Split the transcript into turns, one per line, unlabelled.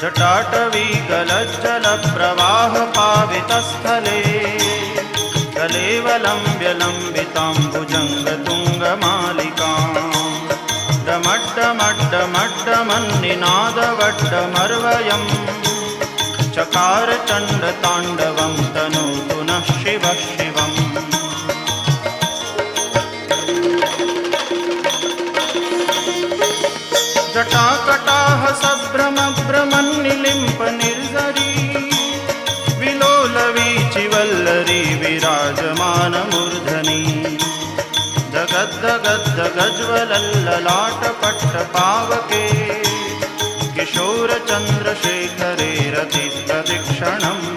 जटाटवी गलज्जलप्रवाहपावितस्थले कलेवलम्ब्यलम्बिताम्बुजङ्गतुङ्गमालिकाम् डमड्डमड्डमड्डमन्निनादवड्डमर्वयम् चकार चण्डताण्डवं तनोतु नः शिवः शिवम्। जटाकटाह सभ्रमभ्रमन्निलिम्प निर्झरी विलोलवीचिवल्लरी विराजमानमूर्धनि जगद्दगद्दगज्वलल्ललाटपट्टपावके किशोरचन्द्रशेखरे रतिप्रदक्षिणम्